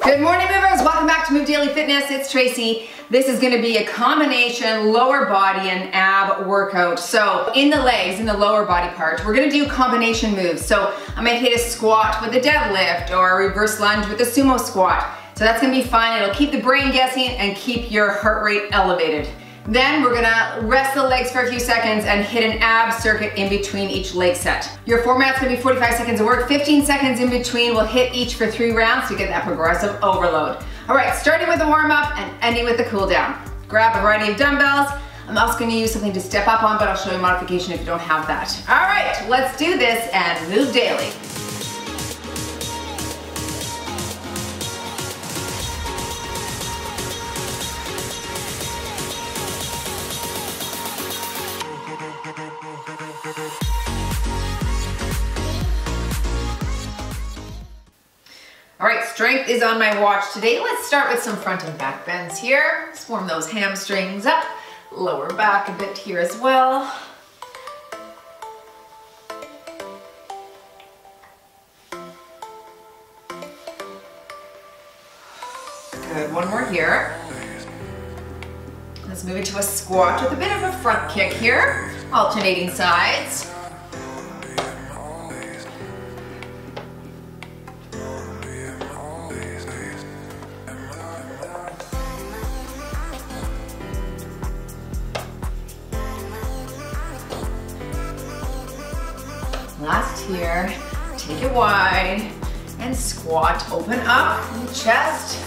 Good morning, movers. Welcome back to Move Daily Fitness. It's Tracy. This is going to be a combination lower body and ab workout. So in the legs, in the lower body part, we're going to do combination moves. So I might hit a squat with a deadlift or a reverse lunge with a sumo squat. So that's going to be fun. It'll keep the brain guessing and keep your heart rate elevated. Then we're gonna rest the legs for a few seconds and hit an ab circuit in between each leg set. Your format's gonna be 45 seconds of work, 15 seconds in between. We'll hit each for 3 rounds to get that progressive overload. All right, starting with the warm up and ending with the cool down. Grab a variety of dumbbells. I'm also gonna use something to step up on, but I'll show you a modification if you don't have that. All right, let's do this and move daily. All right, strength is on my watch today. Let's start with some front and back bends here. Let's warm those hamstrings up. Lower back a bit here as well. Good, one more here. Let's move into a squat with a bit of a front kick here. Alternating sides. Last here, take it wide and squat, open up in the chest.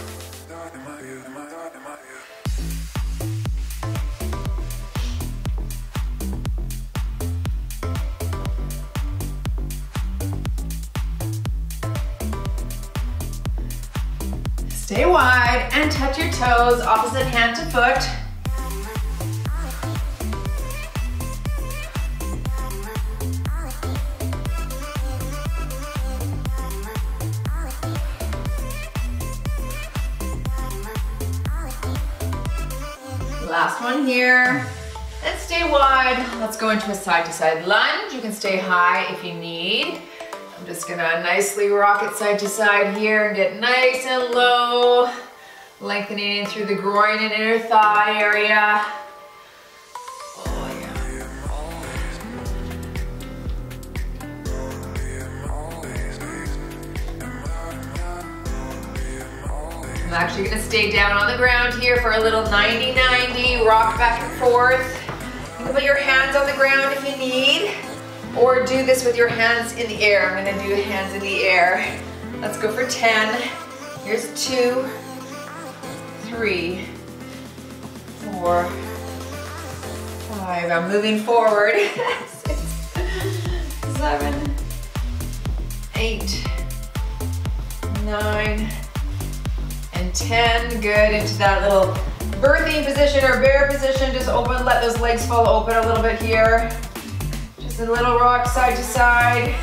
Stay wide and touch your toes, opposite hand to foot. Last one here, and stay wide. Let's go into a side-to-side lunge. You can stay high if you need. I'm just gonna nicely rock it side to side here and get nice and low, lengthening in through the groin and inner thigh area. Oh yeah. I'm actually gonna stay down on the ground here for a little 90-90, rock back and forth. You can put your hands on the ground if you need, or do this with your hands in the air. I'm gonna do hands in the air. Let's go for 10. Here's 2, 3, 4, 5. I'm moving forward. 6, 7, 8, 9, and 10. Good, into that little birthing position or bear position. Just open, let those legs fall open a little bit here. Just a little rock side to side.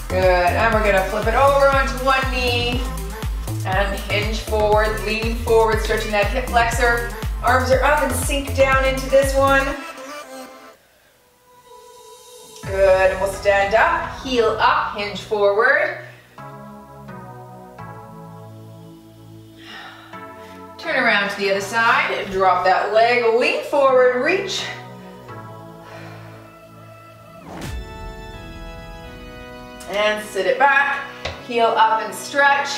Good, and we're gonna flip it over onto one knee and hinge forward, lean forward, stretching that hip flexor. Arms are up and sink down into this one. Good, and we'll stand up, heel up, hinge forward. Turn around to the other side, drop that leg, lean forward, reach. And sit it back, heel up and stretch.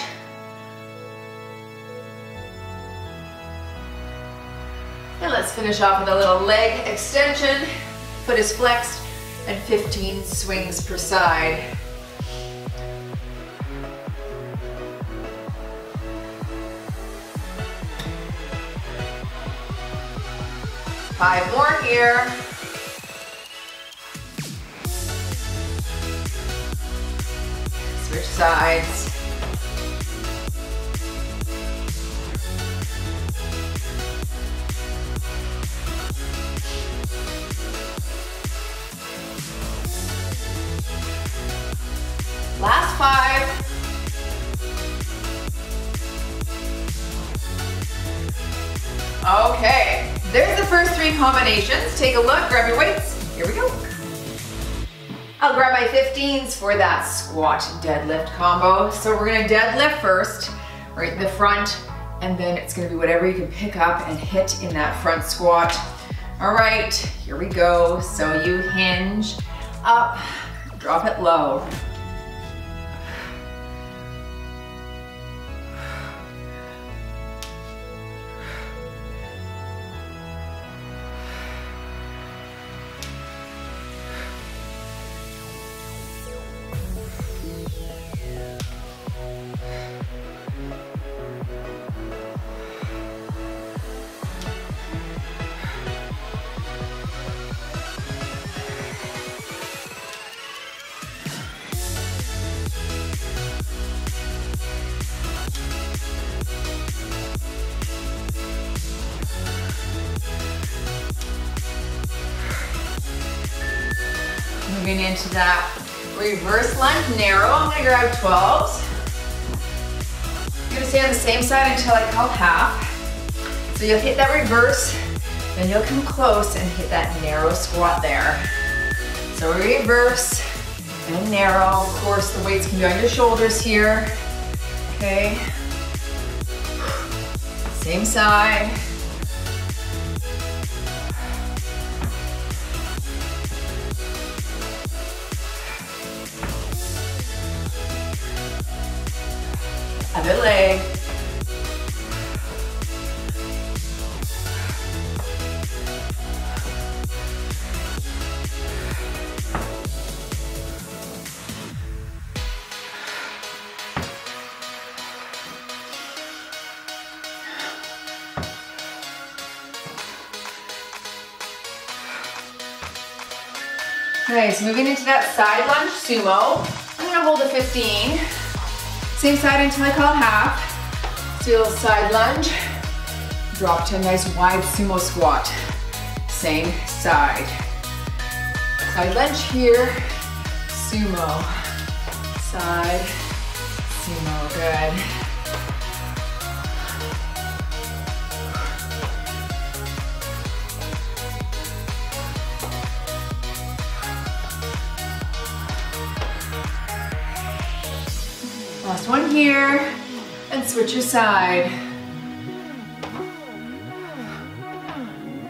And let's finish off with a little leg extension. Foot is flexed and 15 swings per side. Five more here. Switch sides. Last 5. Okay, there's the first 3 combinations. Take a look, grab your weights. Here we go. I'll grab my 15s for that squat deadlift combo. So we're gonna deadlift first, right in the front, and then it's gonna be whatever you can pick up and hit in that front squat. All right, here we go. So you hinge up, drop it low. Moving into that reverse lunge, narrow. I'm gonna grab 12s. I'm gonna stay on the same side until I call half. So you'll hit that reverse, then you'll come close and hit that narrow squat there. So reverse and narrow. Of course, the weights can be on your shoulders here. Okay. Same side. Other leg. Nice, moving into that side lunge sumo. I'm gonna hold a 15. Same side until I call half. Do a little side lunge. Drop to a nice wide sumo squat. Same side. Side lunge here. Sumo. Side. Sumo. Good. Last one here, and switch your side.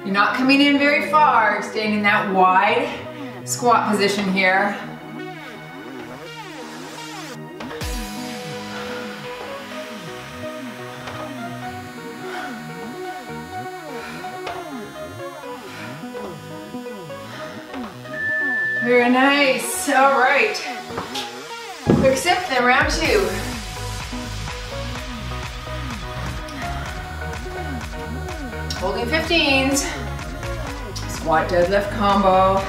You're not coming in very far, staying in that wide squat position here. Very nice, all right. Quick sip, then round two. Holding 15s. Squat deadlift combo.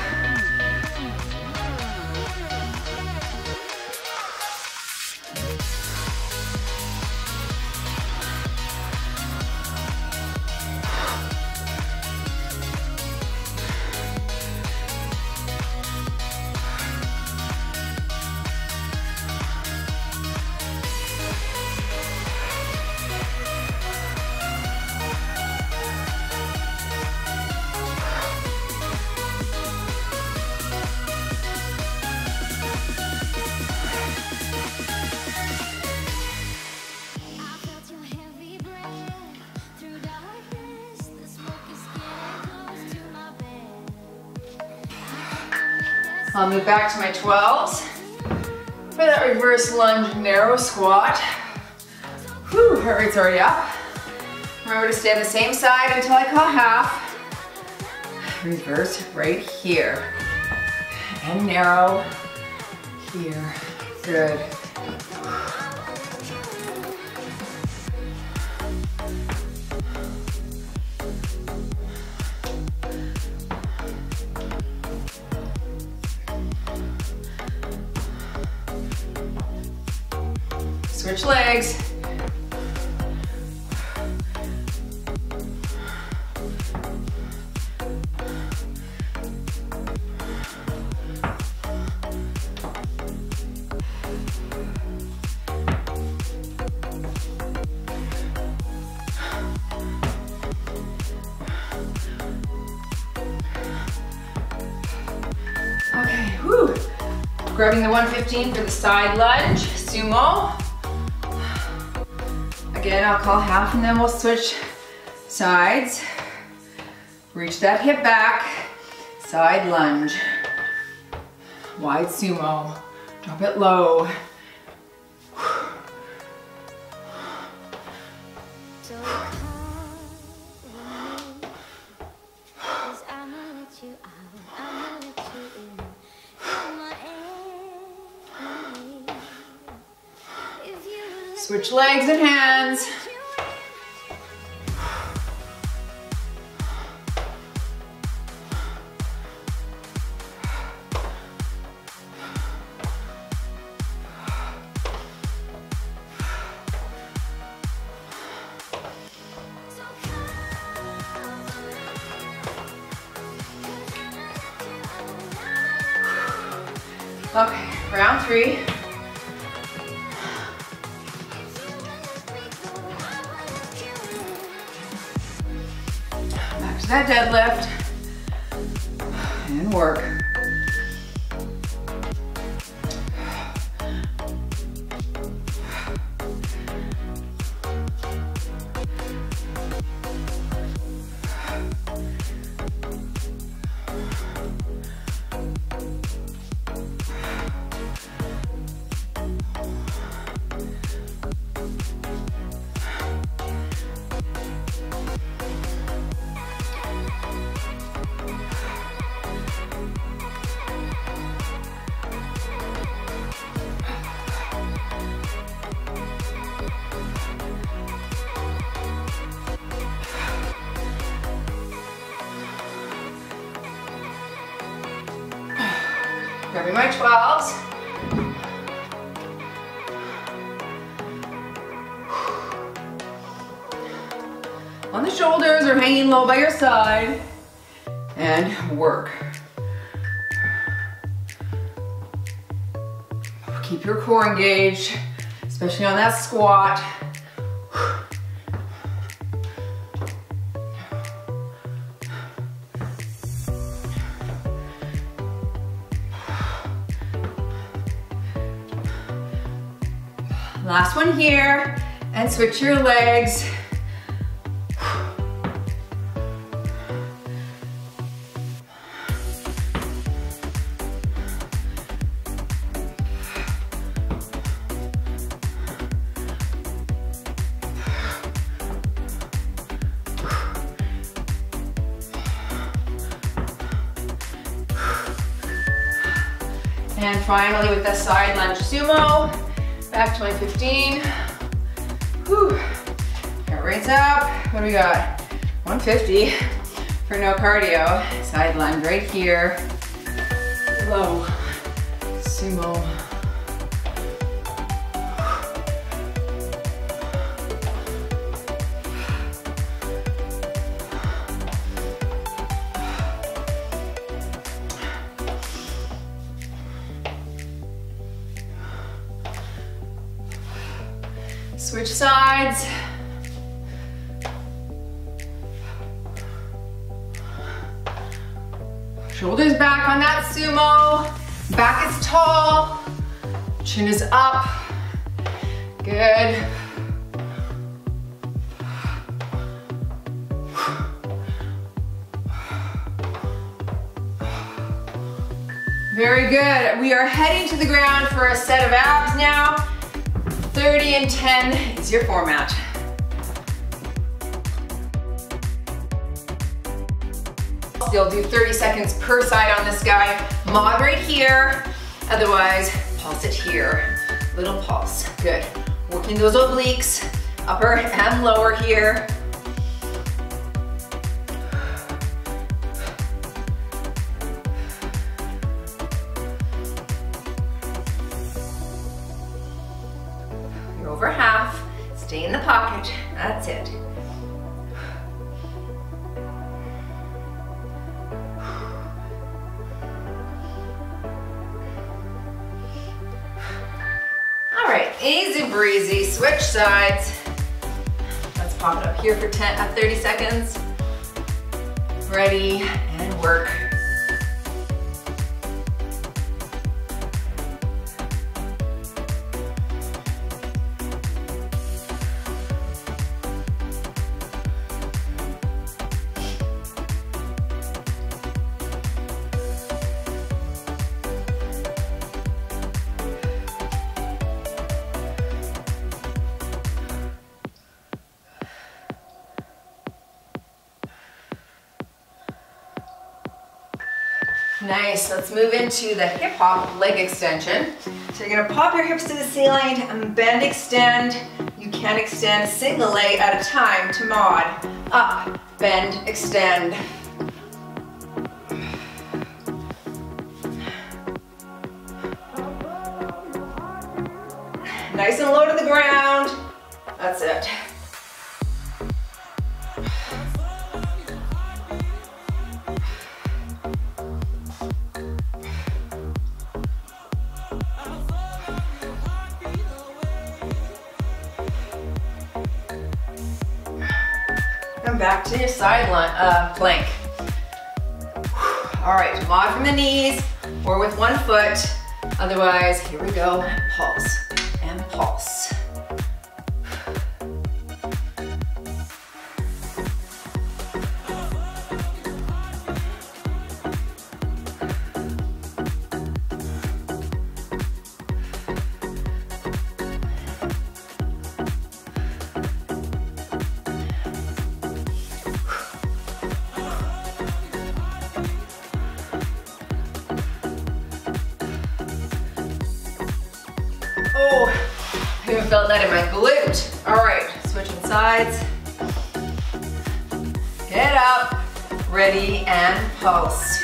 I'll move back to my 12s for that reverse lunge narrow squat. Whew, heart rate's already up. Remember to stay on the same side until I call half. Reverse right here. And narrow here. Good. Switch legs. Okay, whew. Grabbing the 115 for the side lunge, sumo. Again, I'll call half and then we'll switch sides. Reach that hip back, side lunge. Wide sumo, drop it low. Switch legs and hands. Okay, round 3. Back to that deadlift and work. Grabbing my 12s. On the shoulders or hanging low by your side. And work. Keep your core engaged, especially on that squat. Last one here, and switch your legs. And finally with the side lunge sumo. Back to 115. Whew. Heart rate's up. What do we got? 150 for no cardio. Side lunge right here. Low. Sumo. Switch sides. Shoulders back on that sumo. Back is tall. Chin is up. Good. Very good. We are heading to the ground for a set of abs now. 30 and 10 is your format. Still do 30 seconds per side on this guy. Moderate here, otherwise pulse it here. Little pulse, good. Working those obliques, upper and lower here. Over half, stay in the pocket, that's it. All right, easy breezy, switch sides. Let's pop it up here for 30 seconds. Ready, and work. Nice, let's move into the hip hop leg extension. So you're gonna pop your hips to the ceiling and bend, extend. You can extend a single leg at a time to mod. Up, bend, extend. Nice and low to the ground. That's it. Come back to your side plank. All right, mod from the knees or with one foot. Otherwise, here we go, pulse and pulse. Oh, I even felt that in my glute. All right, switching sides. Get up, ready, and pulse.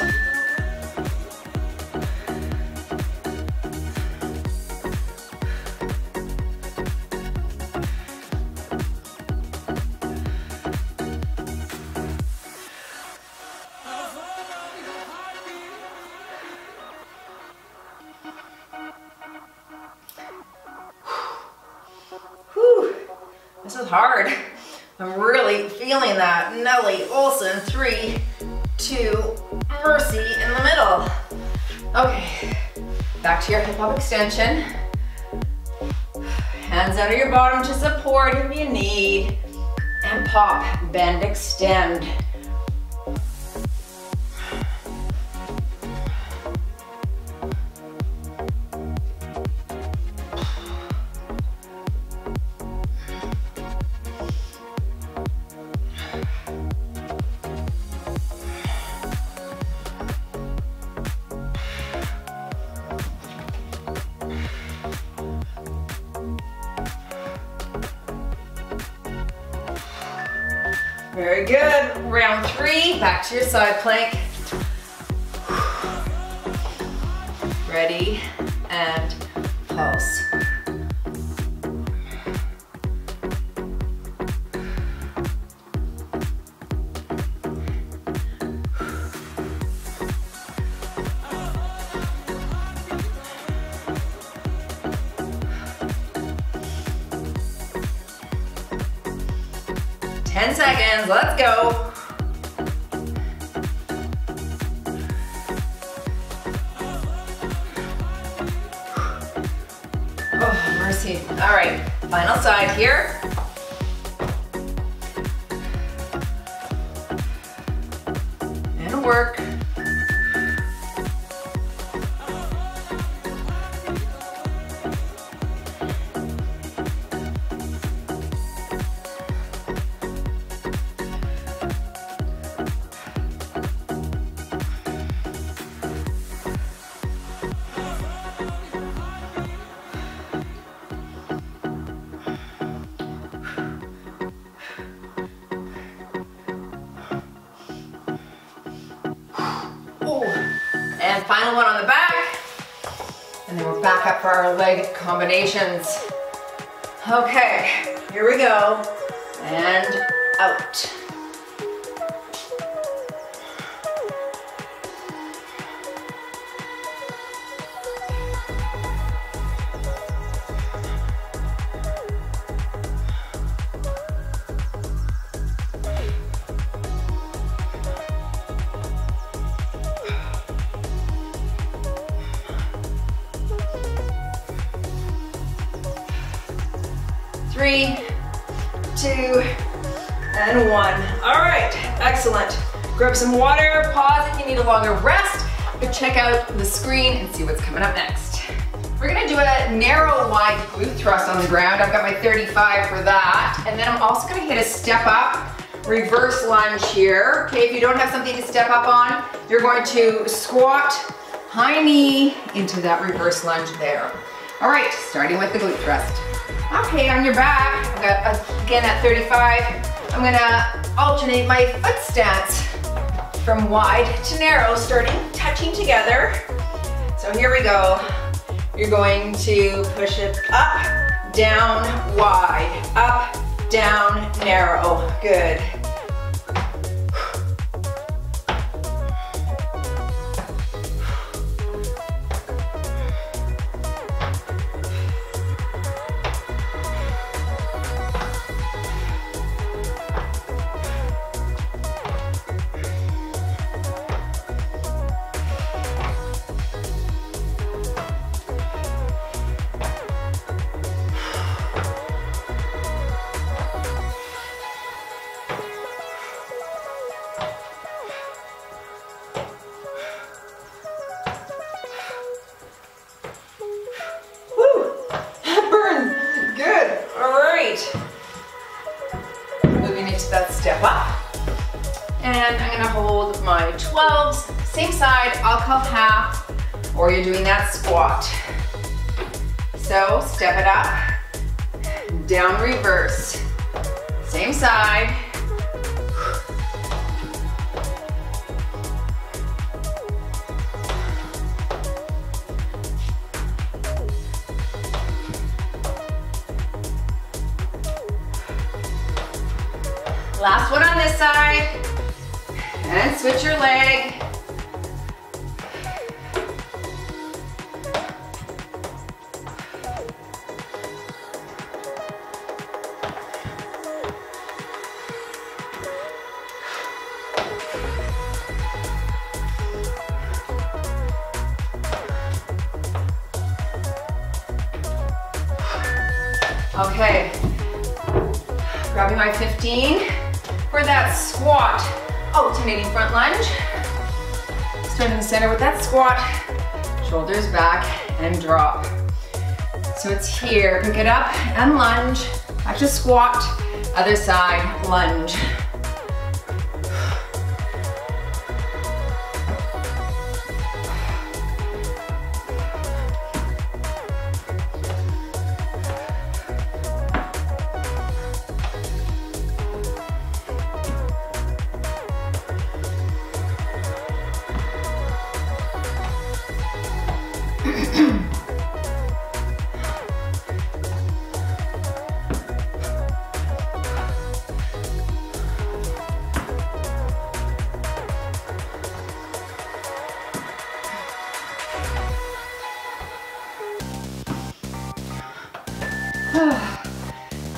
This is hard. I'm really feeling that. Nelly, Olsen, 3, 2, Mercy in the middle. Okay, back to your hip hop extension. Hands under your bottom to support if you need. And pop, bend, extend. Very good. Round 3, back to your side plank. Ready, and pulse. Ten seconds, let's go. Oh, mercy. All right, final side here. And work. And final one on the back. And then we're back up for our leg combinations. Okay, here we go. And out. Three, 2, and 1. All right, excellent. Grab some water, pause if you need a longer rest, but check out the screen and see what's coming up next. We're gonna do a narrow, wide glute thrust on the ground. I've got my 35 for that. And then I'm also gonna hit a step up reverse lunge here. Okay, if you don't have something to step up on, you're going to squat, high knee into that reverse lunge there. All right, starting with the glute thrust. Okay, on your back, I've got, again at 35, I'm gonna alternate my foot stance from wide to narrow, starting touching together. So here we go. You're going to push it up, down, wide, up, down, narrow. Good. Moving into that step up. And I'm gonna hold my 12s, same side, I'll call half, or you're doing that squat. So step it up, down reverse, same side. Last one on this side, and switch your leg. Okay, grabbing my 15. For that squat, alternating front lunge. Start in the center with that squat, shoulders back and drop. So it's here, pick it up and lunge, back to squat, other side, lunge.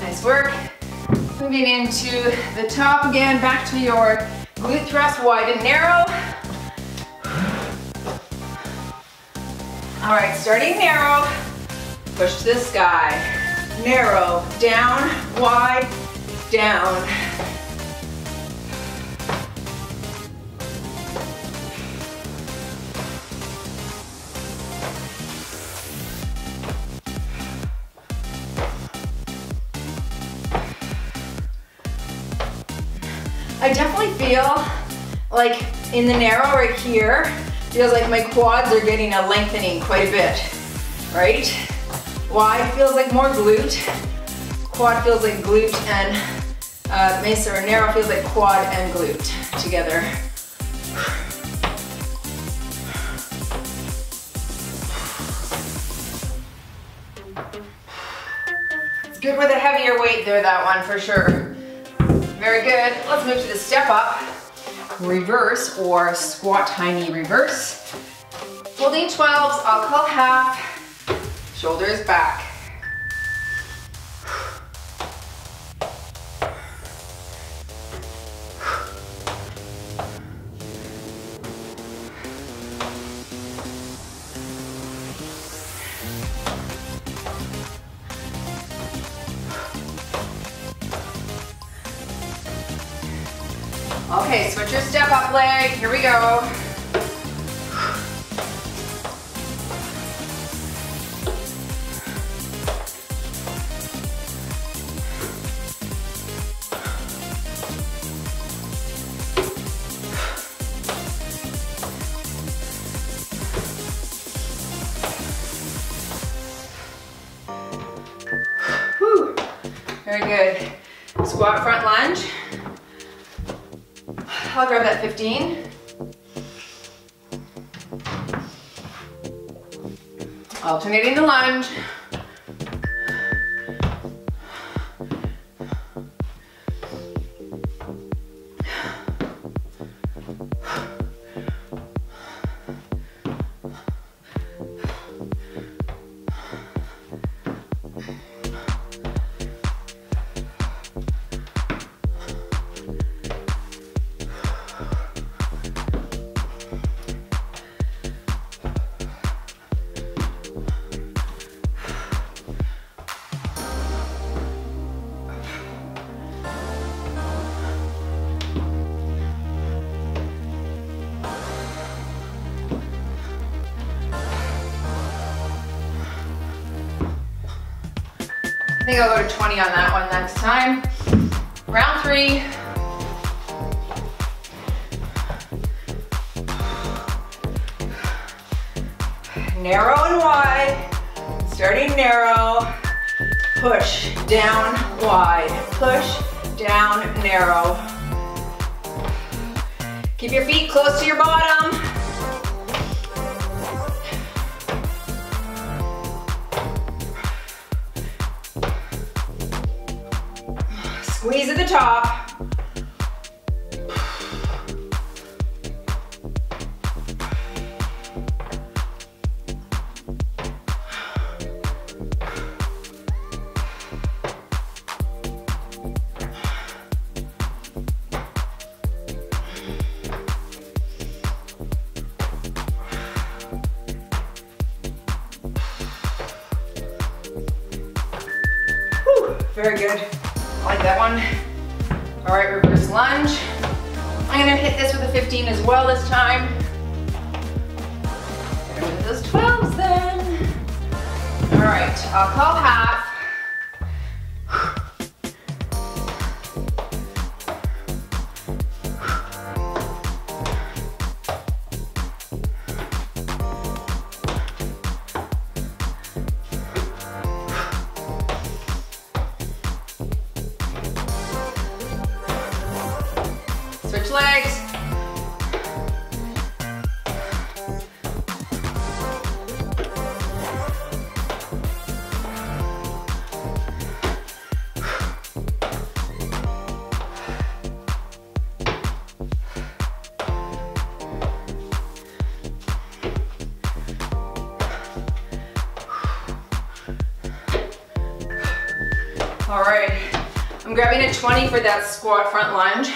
Nice work. Moving into the top again, back to your glute thrust, wide and narrow. All right, starting narrow, push to the sky. Narrow, down, wide, down. I definitely feel like in the narrow right here, feels like my quads are getting a lengthening quite a bit, right? Wide feels like more glute, quad feels like glute and mesa, or narrow feels like quad and glute together. It's good with a heavier weight there, that one for sure. Very good. Let's move to the step up, reverse or squat high knee reverse. Holding 12s, I'll call half, shoulders back. Okay, switch your step up leg. Here we go. Very good. Squat front lunge. I'll grab that 15. Alternating the lunge. I think I'll go to 20 on that one next time. Round 3. Narrow and wide. Starting narrow. Push down wide. Push down narrow. Keep your feet close to your bottom. Squeeze at the top. Whew, very good. I like that one. All right, reverse lunge. I'm gonna hit this with a 15 as well this time. Get rid of those 12s then. All right, I'll call half. Switch legs. All right, I'm grabbing a 20 for that squat front lunge.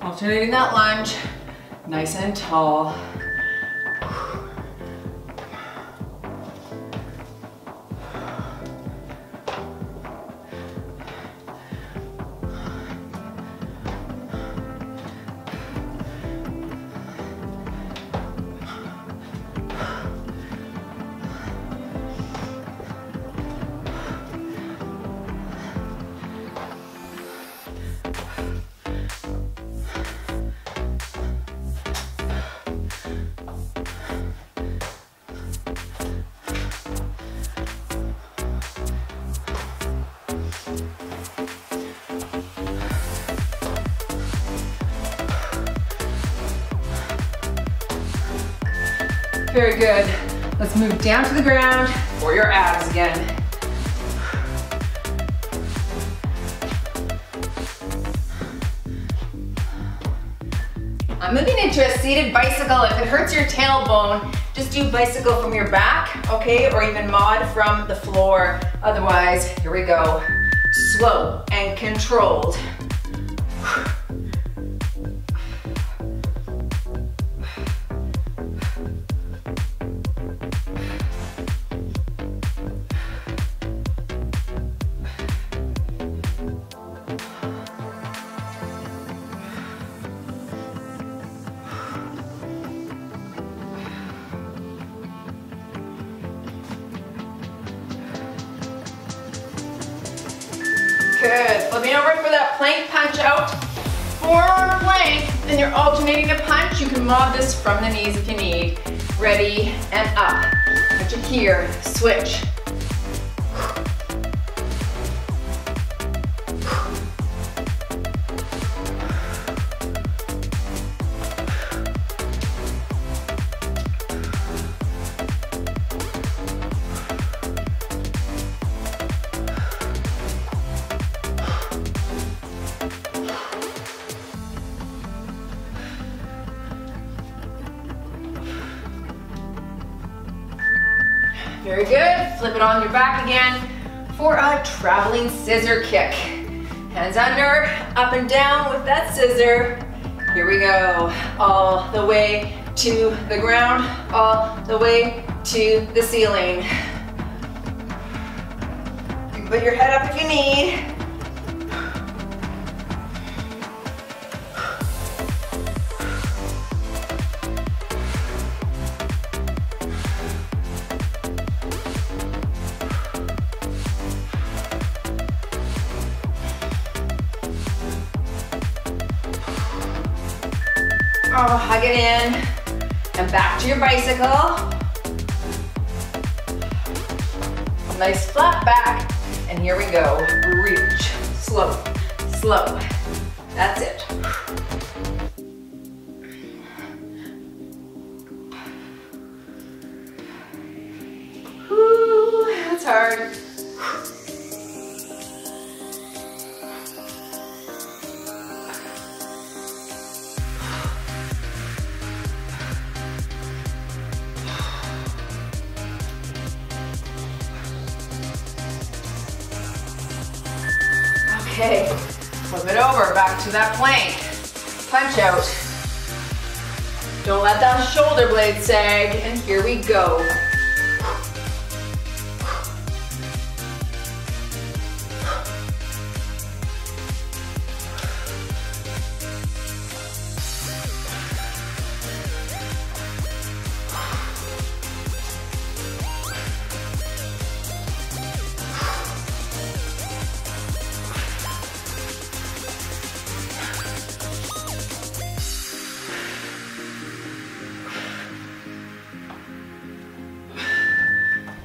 Alternating that lunge, nice and tall. Very good. Let's move down to the ground for your abs again. I'm moving into a seated bicycle. If it hurts your tailbone, just do bicycle from your back, okay? Or even mod from the floor. Otherwise, here we go. Slow and controlled. Good. Flipping over for that plank punch out. Forward plank Then you're alternating to punch. You can mob this from the knees if you need. Ready, and up. Punch it here, switch. Very good. Flip it on your back again for a traveling scissor kick. Hands under, up and down with that scissor. Here we go. All the way to the ground, all the way to the ceiling. You can put your head up if you need. Oh, hug it in, and back to your bicycle. Nice flat back, and here we go. Reach, slow, slow. That's it. Whew, that's hard. Okay, flip it over, back to that plank. Punch out. Don't let that shoulder blade sag, and here we go.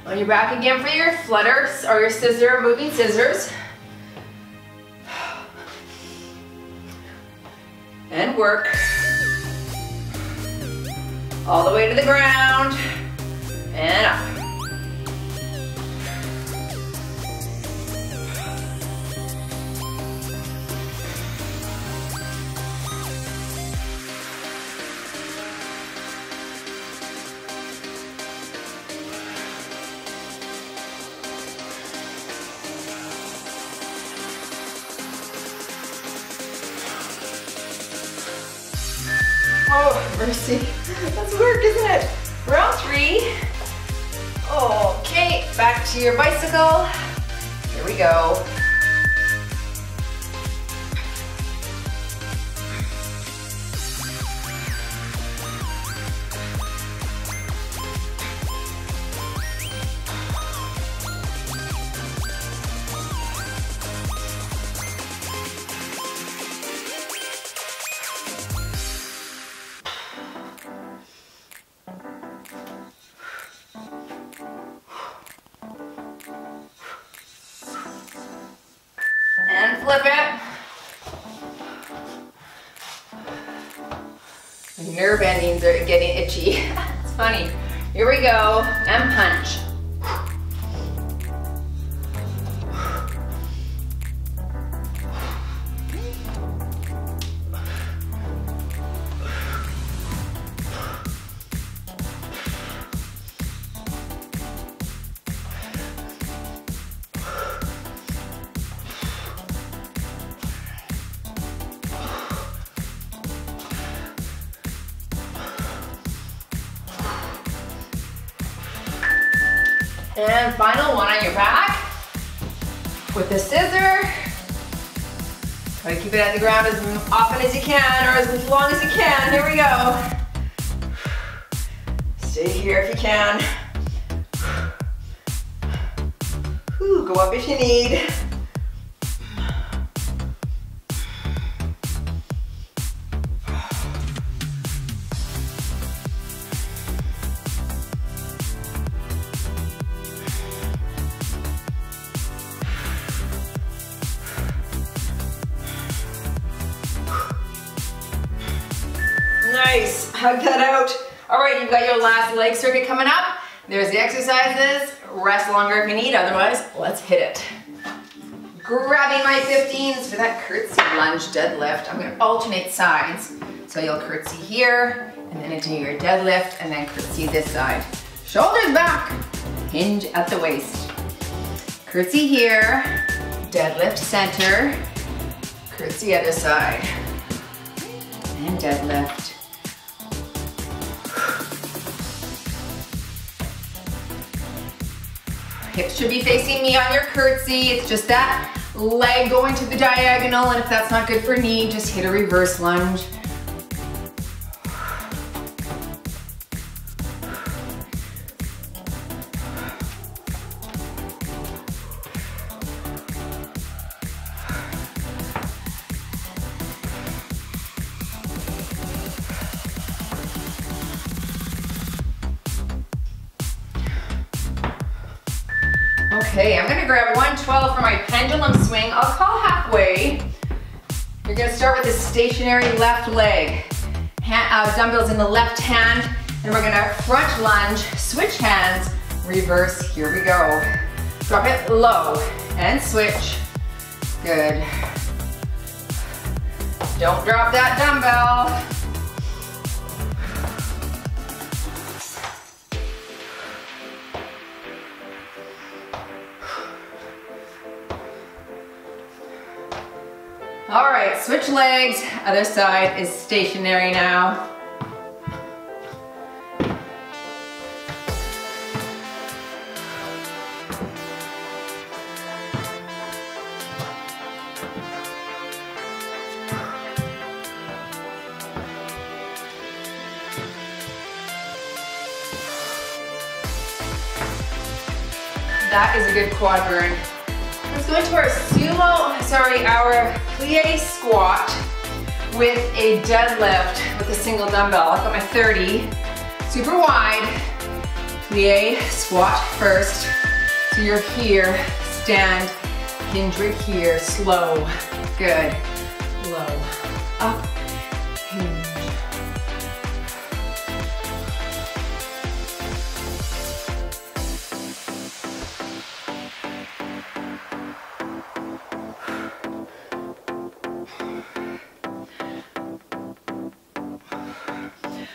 On your back again for your flutters or your scissor, moving scissors. And work. All the way to the ground and up. Oh, mercy. That's work, isn't it? Round 3. Okay, back to your bicycle. Here we go. And flip it. My nerve endings are getting itchy. It's funny. Here we go, and punch. And final one on your back with the scissor. Try to keep it at the ground as often as you can, or as long as you can. Here we go. Stay here if you can. Whew, go up if you need. Hug that out. All right, you've got your last leg circuit coming up. There's the exercises. Rest longer if you need, otherwise, let's hit it. Grabbing my 15s for that curtsy lunge deadlift. I'm gonna alternate sides. So you'll curtsy here, and then into your deadlift, and then curtsy this side. Shoulders back, hinge at the waist. Curtsy here, deadlift center, curtsy other side, and deadlift. Hips should be facing me on your curtsy. It's just that leg going to the diagonal, and if that's not good for knee, just hit a reverse lunge. Okay, I'm gonna grab 112 for my pendulum swing. I'll call halfway. You're gonna start with a stationary left leg. Dumbbells in the left hand, and we're gonna front lunge, switch hands, reverse, here we go. Drop it low, and switch. Good. Don't drop that dumbbell. All right, switch legs. Other side is stationary now. That is a good quad burn. Let's go into our our plie squat with a deadlift with a single dumbbell. I've got my 30, super wide. Plie squat first. So you're here, stand, hinge right here, slow, good, low, up, hinge.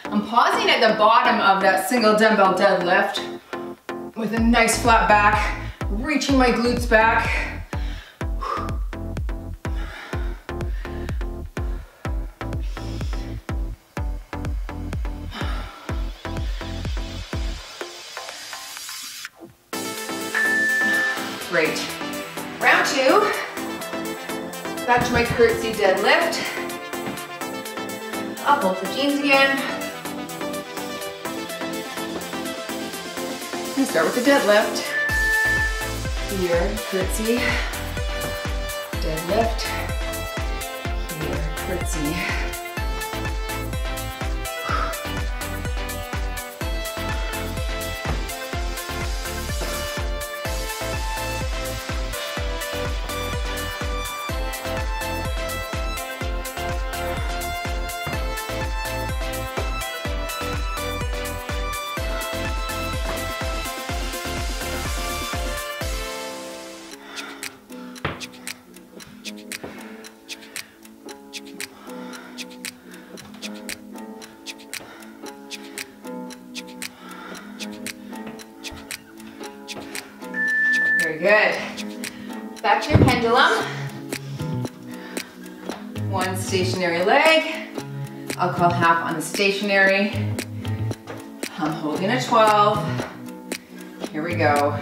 I'm pausing at the bottom of that single dumbbell deadlift with a nice flat back, reaching my glutes back. Great. Round two. Back to my curtsy deadlift. I'll pull for jeans again. And start with the deadlift. Here, curtsy. Deadlift. Here, curtsy. Very good. Back to your pendulum. One stationary leg. I'll call half on the stationary. I'm holding a 12. Here we go.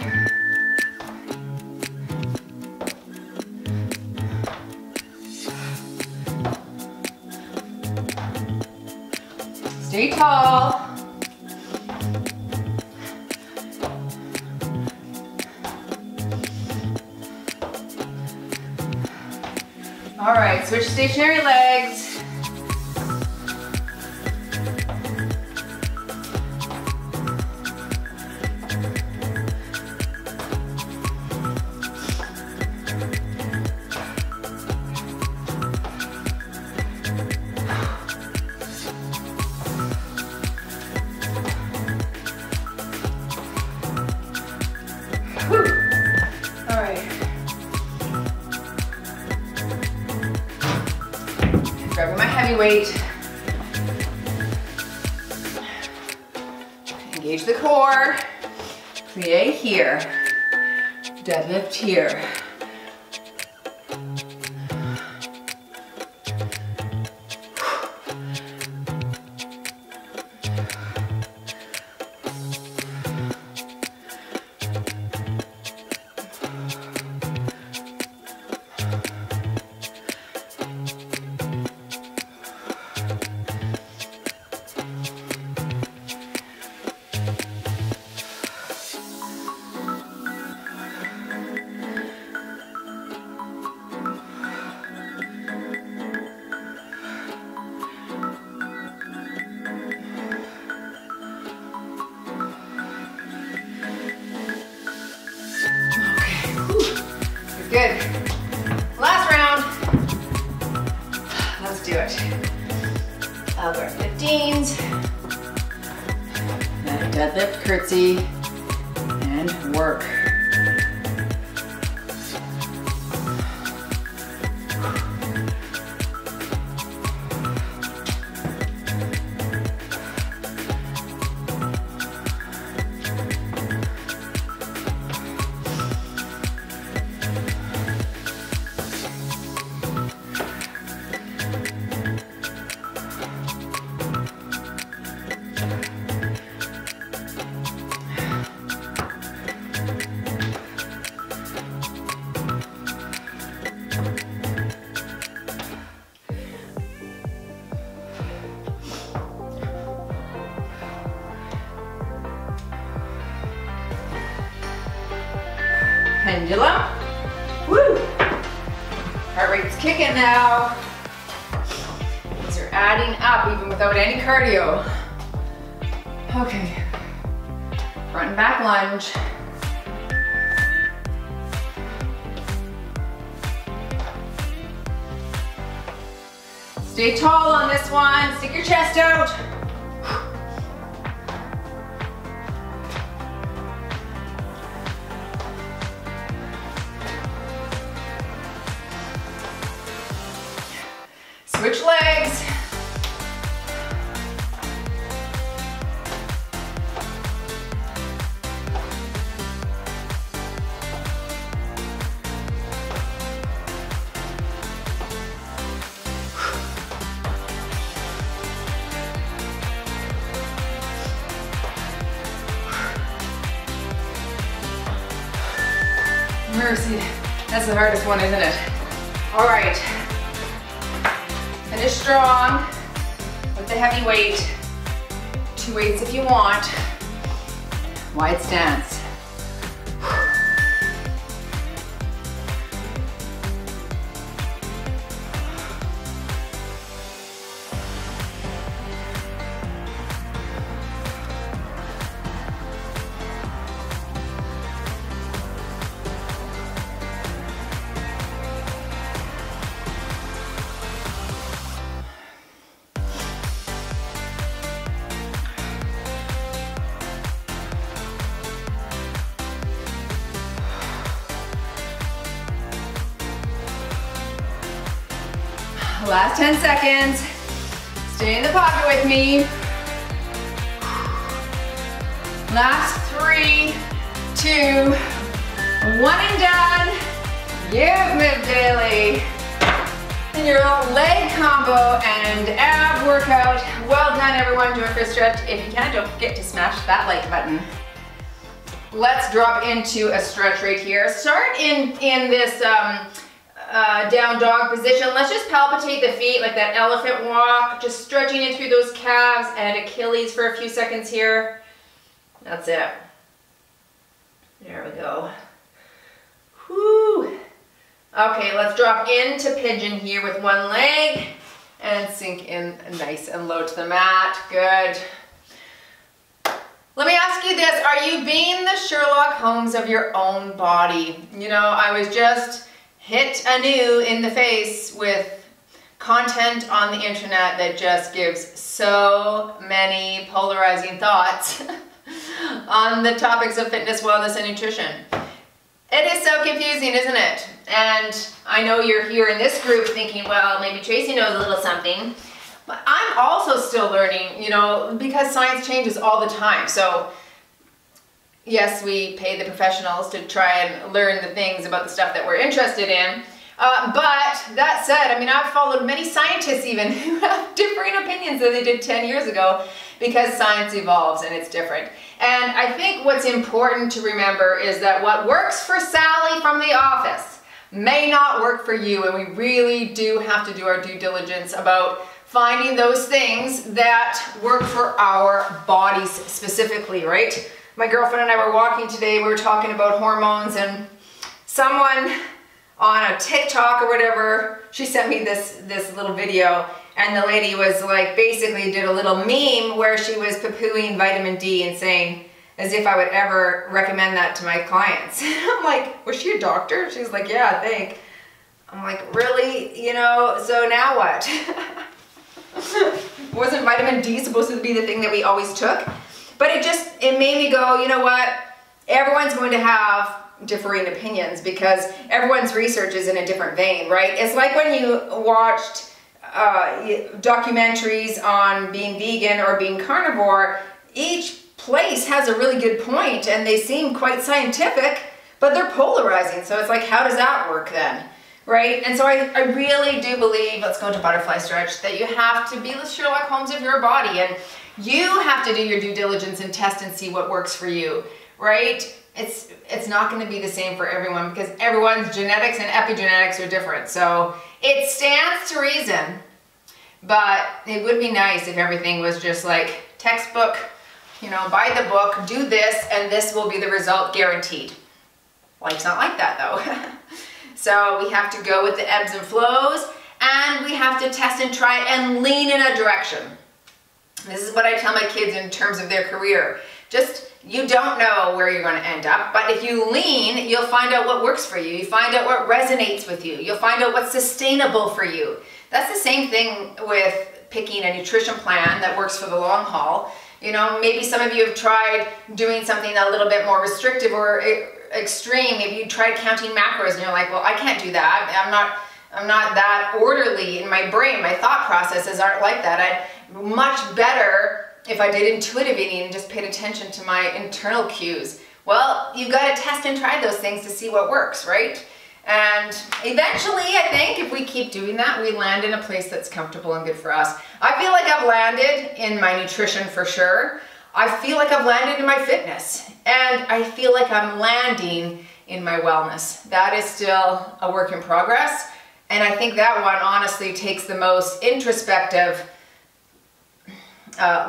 Stay tall. All right, switch stationary legs. weight. Engage the core. Plie here. Deadlift here. Good. Last round. Let's do it. Elbow 15s. And deadlift, curtsy, and work. Pendulum. Woo! Heart rate's kicking now. These are adding up even without any cardio. Okay. Front and back lunge. Stay tall on this one. Stick your chest out. Switch legs. Mercy, that's the hardest one, isn't it? All right. Finish strong with the heavy weight. 2 weights if you want. Wide stance. Last 10 seconds. Stay in the pocket with me. Last 3, 2, 1 and done. You've moved daily. And your leg combo and ab workout. Well done, everyone. Do it for a stretch. If you can, don't forget to smash that like button. Let's drop into a stretch right here. Start in this down dog position. Let's just palpitate the feet like that elephant walk, just stretching in through those calves and Achilles for a few seconds here. That's it. There we go. Whew. Okay, let's drop into pigeon here with one leg and sink in nice and low to the mat. Good. Let me ask you this. Are you being the Sherlock Holmes of your own body? You know, I was just hit anew in the face with content on the internet that just gives so many polarizing thoughts on the topics of fitness, wellness, and nutrition. It is so confusing, isn't it? And I know you're here in this group thinking, well, maybe Tracy knows a little something. But I'm also still learning, you know, because science changes all the time. So yes, we pay the professionals to try and learn the things about the stuff that we're interested in. But that said, I mean, I've followed many scientists even who have differing opinions than they did 10 years ago because science evolves and it's different. And I think what's important to remember is that what works for Sally from the office may not work for you, and we really do have to do our due diligence about finding those things that work for our bodies specifically, right? My girlfriend and I were walking today, we were talking about hormones, and someone on a TikTok or whatever, she sent me this little video, and the lady was like, basically did a little meme where she was poo-pooing vitamin D and saying, as if I would ever recommend that to my clients. I'm like, was she a doctor? She's like, yeah, I think. I'm like, really? You know, so now what? Wasn't vitamin D supposed to be the thing that we always took? But it made me go, you know what? Everyone's going to have differing opinions because everyone's research is in a different vein, right? It's like when you watched documentaries on being vegan or being carnivore. Each place has a really good point and they seem quite scientific, but they're polarizing. So it's like, how does that work then? Right? And so I really do believe, let's go to butterfly stretch, that you have to be the Sherlock Holmes of your body, and you have to do your due diligence and test and see what works for you, right? It's not going to be the same for everyone because everyone's genetics and epigenetics are different. So it stands to reason, but it would be nice if everything was just like textbook, you know, buy the book, do this, and this will be the result guaranteed. Life's not like that though. So we have to go with the ebbs and flows, and we have to test and try and lean in a direction. This is what I tell my kids in terms of their career. Just, you don't know where you're going to end up, but if you lean, you'll find out what works for you. You find out what resonates with you. You'll find out what's sustainable for you. That's the same thing with picking a nutrition plan that works for the long haul. You know, maybe some of you have tried doing something a little bit more restrictive or extreme. Maybe you tried counting macros and you're like, well, I can't do that. I'm not that orderly in my brain. My thought processes aren't like that. I'd much better if I did intuitive eating and just paid attention to my internal cues. Well, you've got to test and try those things to see what works, right? And eventually, I think, if we keep doing that, we land in a place that's comfortable and good for us. I feel like I've landed in my nutrition for sure. I feel like I've landed in my fitness. And I feel like I'm landing in my wellness. That is still a work in progress. And I think that one honestly takes the most introspective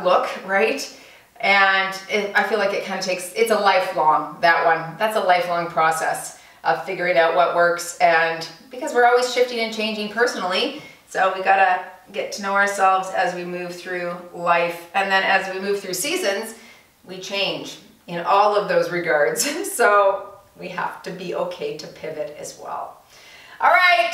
look, right? And I feel like it kind of takes, it's a lifelong, that one. That's a lifelong process of figuring out what works, and because we're always shifting and changing personally, so we gotta get to know ourselves as we move through life, and then as we move through seasons, we change in all of those regards. So we have to be okay to pivot as well. All right,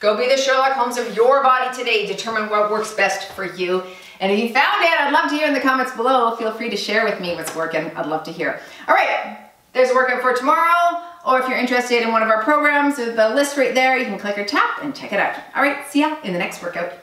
go be the Sherlock Holmes of your body today. Determine what works best for you. And if you found it, I'd love to hear in the comments below. Feel free to share with me what's working. I'd love to hear. All right. There's a workout for tomorrow, or if you're interested in one of our programs, there's the list right there. You can click or tap and check it out. All right, see ya in the next workout.